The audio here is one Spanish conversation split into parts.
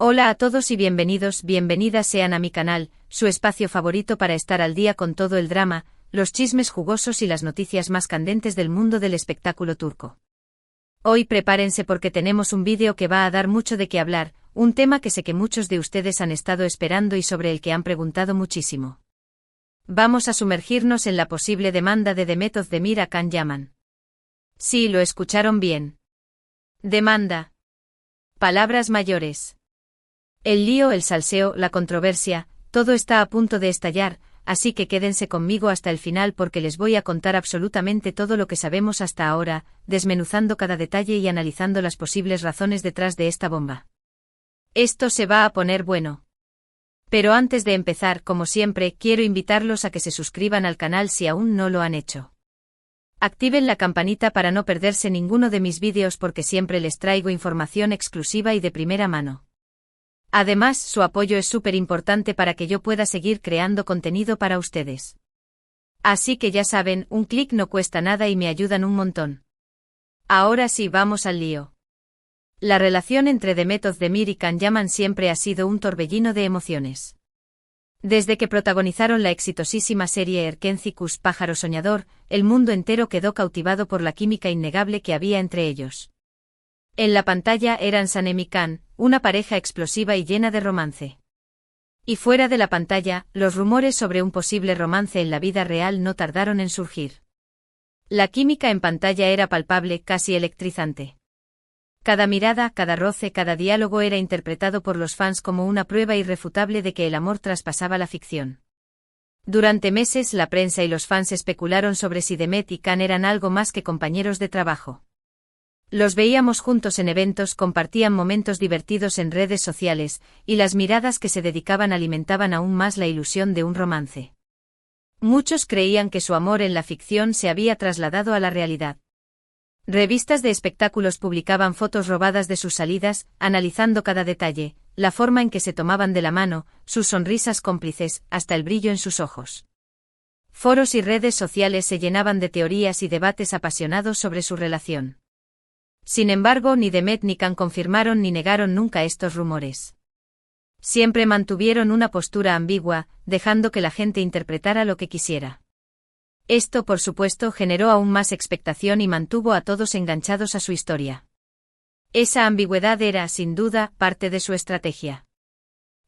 Hola a todos y bienvenidas sean a mi canal, su espacio favorito para estar al día con todo el drama, los chismes jugosos y las noticias más candentes del mundo del espectáculo turco. Hoy prepárense porque tenemos un vídeo que va a dar mucho de qué hablar, un tema que sé que muchos de ustedes han estado esperando y sobre el que han preguntado muchísimo. Vamos a sumergirnos en la posible demanda de Demet Özdemir a Can Yaman. Sí, lo escucharon bien. Demanda. Palabras mayores. El lío, el salseo, la controversia, todo está a punto de estallar, así que quédense conmigo hasta el final porque les voy a contar absolutamente todo lo que sabemos hasta ahora, desmenuzando cada detalle y analizando las posibles razones detrás de esta bomba. Esto se va a poner bueno. Pero antes de empezar, como siempre, quiero invitarlos a que se suscriban al canal si aún no lo han hecho. Activen la campanita para no perderse ninguno de mis vídeos porque siempre les traigo información exclusiva y de primera mano. Además, su apoyo es súper importante para que yo pueda seguir creando contenido para ustedes. Así que ya saben, un clic no cuesta nada y me ayudan un montón. Ahora sí, vamos al lío. La relación entre Demet Özdemir y Can Yaman siempre ha sido un torbellino de emociones. Desde que protagonizaron la exitosísima serie Erkenci Kuş Pájaro Soñador, el mundo entero quedó cautivado por la química innegable que había entre ellos. En la pantalla eran Sanem y Can, una pareja explosiva y llena de romance. Y fuera de la pantalla, los rumores sobre un posible romance en la vida real no tardaron en surgir. La química en pantalla era palpable, casi electrizante. Cada mirada, cada roce, cada diálogo era interpretado por los fans como una prueba irrefutable de que el amor traspasaba la ficción. Durante meses la prensa y los fans especularon sobre si Demet y Can eran algo más que compañeros de trabajo. Los veíamos juntos en eventos, compartían momentos divertidos en redes sociales, y las miradas que se dedicaban alimentaban aún más la ilusión de un romance. Muchos creían que su amor en la ficción se había trasladado a la realidad. Revistas de espectáculos publicaban fotos robadas de sus salidas, analizando cada detalle, la forma en que se tomaban de la mano, sus sonrisas cómplices, hasta el brillo en sus ojos. Foros y redes sociales se llenaban de teorías y debates apasionados sobre su relación. Sin embargo, ni Demet ni Can confirmaron ni negaron nunca estos rumores. Siempre mantuvieron una postura ambigua, dejando que la gente interpretara lo que quisiera. Esto, por supuesto, generó aún más expectación y mantuvo a todos enganchados a su historia. Esa ambigüedad era, sin duda, parte de su estrategia.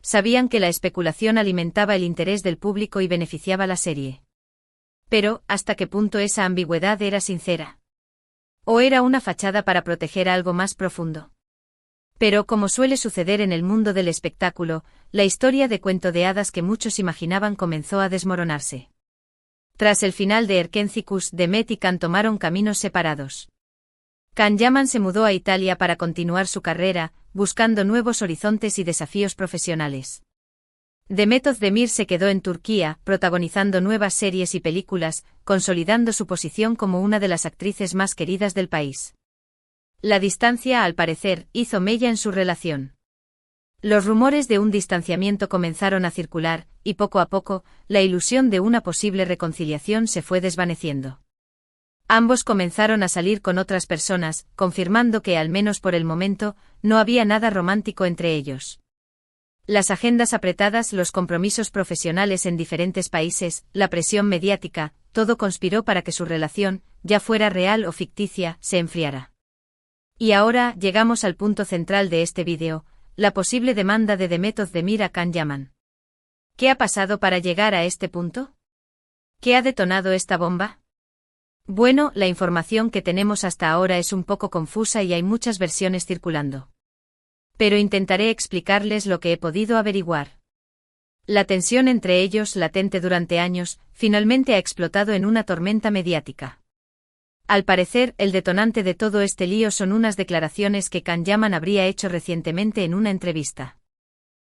Sabían que la especulación alimentaba el interés del público y beneficiaba la serie. Pero, ¿hasta qué punto esa ambigüedad era sincera? ¿O era una fachada para proteger algo más profundo? Pero, como suele suceder en el mundo del espectáculo, la historia de cuento de hadas que muchos imaginaban comenzó a desmoronarse. Tras el final de Erkenci Kuş, Demet y Can tomaron caminos separados. Can Yaman se mudó a Italia para continuar su carrera, buscando nuevos horizontes y desafíos profesionales. Demet Özdemir se quedó en Turquía, protagonizando nuevas series y películas, consolidando su posición como una de las actrices más queridas del país. La distancia, al parecer, hizo mella en su relación. Los rumores de un distanciamiento comenzaron a circular, y poco a poco, la ilusión de una posible reconciliación se fue desvaneciendo. Ambos comenzaron a salir con otras personas, confirmando que, al menos por el momento, no había nada romántico entre ellos. Las agendas apretadas, los compromisos profesionales en diferentes países, la presión mediática, todo conspiró para que su relación, ya fuera real o ficticia, se enfriara. Y ahora, llegamos al punto central de este vídeo, la posible demanda de Demet Özdemir a Can Yaman. ¿Qué ha pasado para llegar a este punto? ¿Qué ha detonado esta bomba? Bueno, la información que tenemos hasta ahora es un poco confusa y hay muchas versiones circulando. Pero intentaré explicarles lo que he podido averiguar. La tensión entre ellos, latente durante años, finalmente ha explotado en una tormenta mediática. Al parecer, el detonante de todo este lío son unas declaraciones que Can Yaman habría hecho recientemente en una entrevista.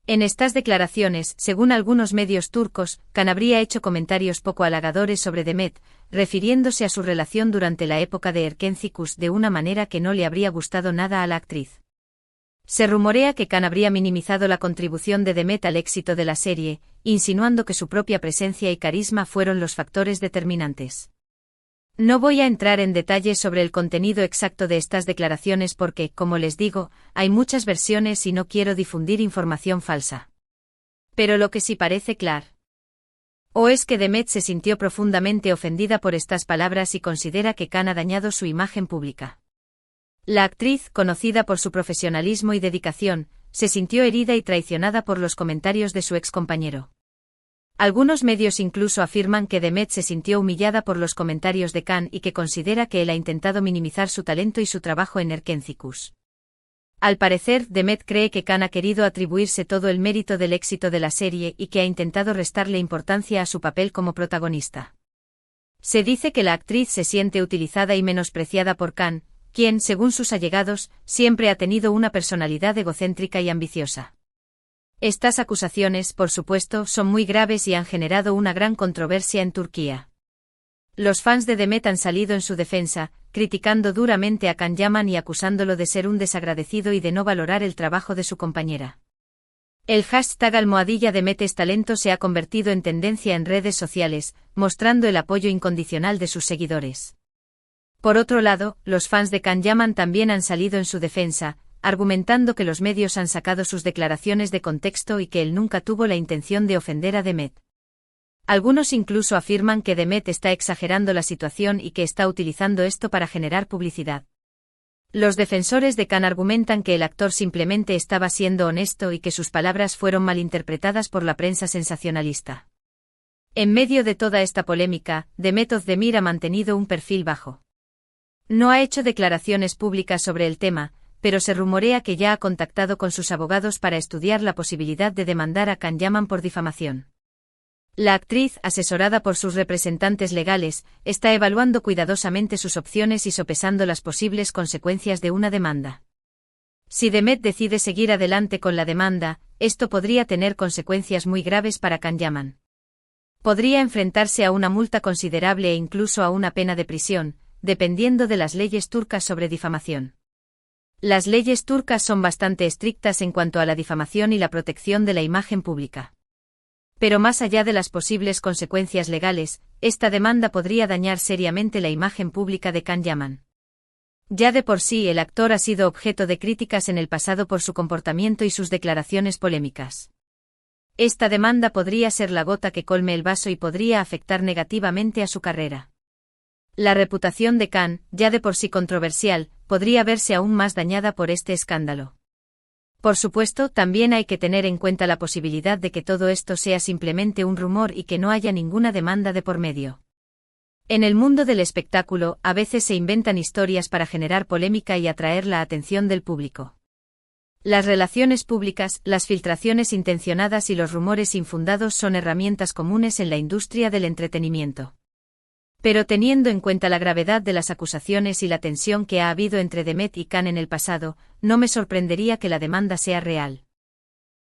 En estas declaraciones, según algunos medios turcos, Can habría hecho comentarios poco halagadores sobre Demet, refiriéndose a su relación durante la época de Erkenci Kuş de una manera que no le habría gustado nada a la actriz. Se rumorea que Can habría minimizado la contribución de Demet al éxito de la serie, insinuando que su propia presencia y carisma fueron los factores determinantes. No voy a entrar en detalles sobre el contenido exacto de estas declaraciones porque, como les digo, hay muchas versiones y no quiero difundir información falsa. Pero lo que sí parece claro es que Demet se sintió profundamente ofendida por estas palabras y considera que Khan ha dañado su imagen pública. La actriz, conocida por su profesionalismo y dedicación, se sintió herida y traicionada por los comentarios de su excompañero. Algunos medios incluso afirman que Demet se sintió humillada por los comentarios de Khan y que considera que él ha intentado minimizar su talento y su trabajo en Erkencikus. Al parecer, Demet cree que Khan ha querido atribuirse todo el mérito del éxito de la serie y que ha intentado restarle importancia a su papel como protagonista. Se dice que la actriz se siente utilizada y menospreciada por Khan, quien, según sus allegados, siempre ha tenido una personalidad egocéntrica y ambiciosa. Estas acusaciones, por supuesto, son muy graves y han generado una gran controversia en Turquía. Los fans de Demet han salido en su defensa, criticando duramente a Can Yaman y acusándolo de ser un desagradecido y de no valorar el trabajo de su compañera. El hashtag #Demet es talento se ha convertido en tendencia en redes sociales, mostrando el apoyo incondicional de sus seguidores. Por otro lado, los fans de Can Yaman también han salido en su defensa, argumentando que los medios han sacado sus declaraciones de contexto y que él nunca tuvo la intención de ofender a Demet. Algunos incluso afirman que Demet está exagerando la situación y que está utilizando esto para generar publicidad. Los defensores de Khan argumentan que el actor simplemente estaba siendo honesto y que sus palabras fueron malinterpretadas por la prensa sensacionalista. En medio de toda esta polémica, Demet Özdemir ha mantenido un perfil bajo. No ha hecho declaraciones públicas sobre el tema, pero se rumorea que ya ha contactado con sus abogados para estudiar la posibilidad de demandar a Can Yaman por difamación. La actriz, asesorada por sus representantes legales, está evaluando cuidadosamente sus opciones y sopesando las posibles consecuencias de una demanda. Si Demet decide seguir adelante con la demanda, esto podría tener consecuencias muy graves para Can Yaman. Podría enfrentarse a una multa considerable e incluso a una pena de prisión, dependiendo de las leyes turcas sobre difamación. Las leyes turcas son bastante estrictas en cuanto a la difamación y la protección de la imagen pública. Pero más allá de las posibles consecuencias legales, esta demanda podría dañar seriamente la imagen pública de Can Yaman. Ya de por sí el actor ha sido objeto de críticas en el pasado por su comportamiento y sus declaraciones polémicas. Esta demanda podría ser la gota que colme el vaso y podría afectar negativamente a su carrera. La reputación de Khan, ya de por sí controversial, podría verse aún más dañada por este escándalo. Por supuesto, también hay que tener en cuenta la posibilidad de que todo esto sea simplemente un rumor y que no haya ninguna demanda de por medio. En el mundo del espectáculo, a veces se inventan historias para generar polémica y atraer la atención del público. Las relaciones públicas, las filtraciones intencionadas y los rumores infundados son herramientas comunes en la industria del entretenimiento. Pero teniendo en cuenta la gravedad de las acusaciones y la tensión que ha habido entre Demet y Khan en el pasado, no me sorprendería que la demanda sea real.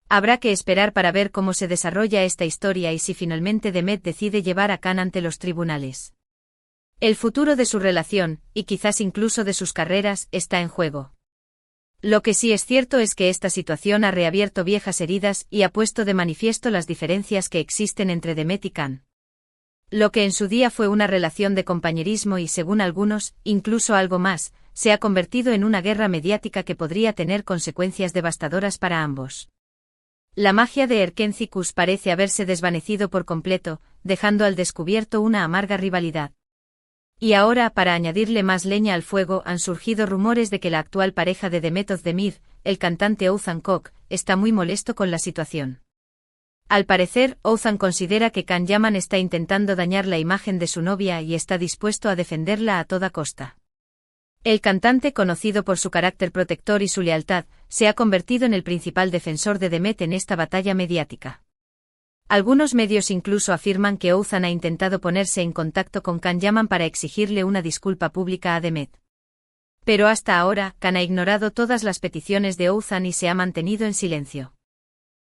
Habrá que esperar para ver cómo se desarrolla esta historia y si finalmente Demet decide llevar a Khan ante los tribunales. El futuro de su relación, y quizás incluso de sus carreras, está en juego. Lo que sí es cierto es que esta situación ha reabierto viejas heridas y ha puesto de manifiesto las diferencias que existen entre Demet y Khan. Lo que en su día fue una relación de compañerismo y, según algunos, incluso algo más, se ha convertido en una guerra mediática que podría tener consecuencias devastadoras para ambos. La magia de Erkencikus parece haberse desvanecido por completo, dejando al descubierto una amarga rivalidad. Y ahora, para añadirle más leña al fuego, han surgido rumores de que la actual pareja de Demet Özdemir, el cantante Oğuzhan Koç, está muy molesto con la situación. Al parecer, Oğuzhan considera que Can Yaman está intentando dañar la imagen de su novia y está dispuesto a defenderla a toda costa. El cantante, conocido por su carácter protector y su lealtad, se ha convertido en el principal defensor de Demet en esta batalla mediática. Algunos medios incluso afirman que Oğuzhan ha intentado ponerse en contacto con Can Yaman para exigirle una disculpa pública a Demet. Pero hasta ahora, Khan ha ignorado todas las peticiones de Oğuzhan y se ha mantenido en silencio.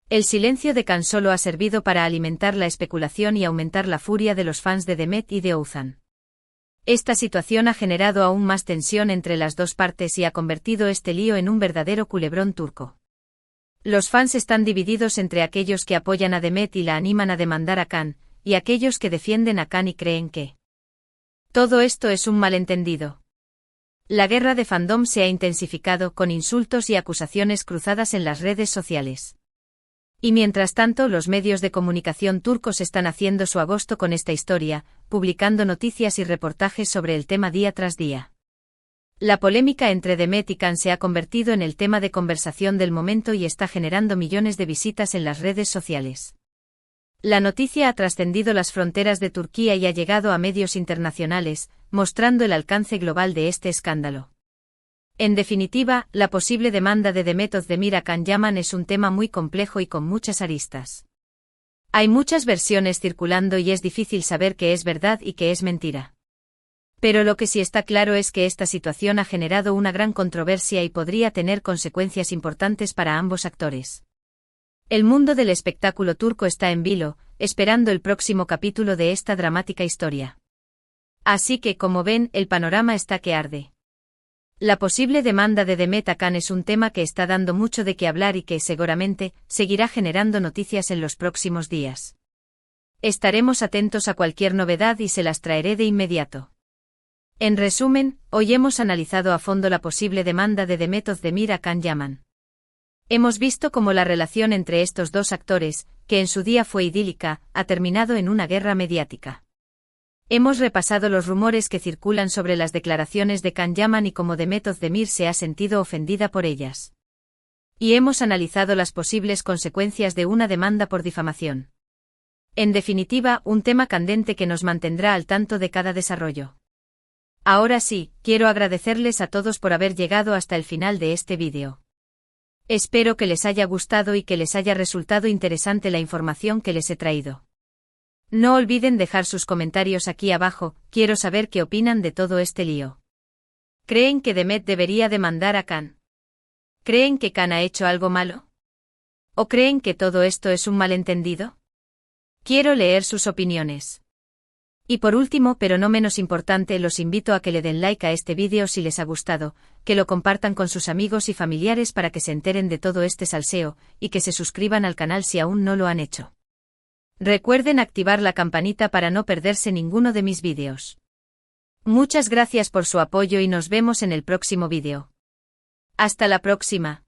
El silencio de Khan solo ha servido para alimentar la especulación y aumentar la furia de los fans de Demet y de Oğuzhan. Esta situación ha generado aún más tensión entre las dos partes y ha convertido este lío en un verdadero culebrón turco. Los fans están divididos entre aquellos que apoyan a Demet y la animan a demandar a Khan, y aquellos que defienden a Khan y creen que Todo esto es un malentendido. La guerra de fandom se ha intensificado con insultos y acusaciones cruzadas en las redes sociales. Y mientras tanto, los medios de comunicación turcos están haciendo su agosto con esta historia, publicando noticias y reportajes sobre el tema día tras día. La polémica entre Demet y Can se ha convertido en el tema de conversación del momento y está generando millones de visitas en las redes sociales. La noticia ha trascendido las fronteras de Turquía y ha llegado a medios internacionales, mostrando el alcance global de este escándalo. En definitiva, la posible demanda de Demet Özdemir a Can Yaman es un tema muy complejo y con muchas aristas. Hay muchas versiones circulando y es difícil saber qué es verdad y qué es mentira. Pero lo que sí está claro es que esta situación ha generado una gran controversia y podría tener consecuencias importantes para ambos actores. El mundo del espectáculo turco está en vilo, esperando el próximo capítulo de esta dramática historia. Así que, como ven, el panorama está que arde. La posible demanda de Demet a Can es un tema que está dando mucho de qué hablar y que, seguramente, seguirá generando noticias en los próximos días. Estaremos atentos a cualquier novedad y se las traeré de inmediato. En resumen, hoy hemos analizado a fondo la posible demanda de Demet Özdemir a Can Yaman. Hemos visto cómo la relación entre estos dos actores, que en su día fue idílica, ha terminado en una guerra mediática. Hemos repasado los rumores que circulan sobre las declaraciones de Can Yaman y cómo Demet Özdemir se ha sentido ofendida por ellas. Y hemos analizado las posibles consecuencias de una demanda por difamación. En definitiva, un tema candente que nos mantendrá al tanto de cada desarrollo. Ahora sí, quiero agradecerles a todos por haber llegado hasta el final de este vídeo. Espero que les haya gustado y que les haya resultado interesante la información que les he traído. No olviden dejar sus comentarios aquí abajo, quiero saber qué opinan de todo este lío. ¿Creen que Demet debería demandar a Can? ¿Creen que Can ha hecho algo malo? ¿O creen que todo esto es un malentendido? Quiero leer sus opiniones. Y por último, pero no menos importante, los invito a que le den like a este vídeo si les ha gustado, que lo compartan con sus amigos y familiares para que se enteren de todo este salseo, y que se suscriban al canal si aún no lo han hecho. Recuerden activar la campanita para no perderse ninguno de mis vídeos. Muchas gracias por su apoyo y nos vemos en el próximo vídeo. Hasta la próxima.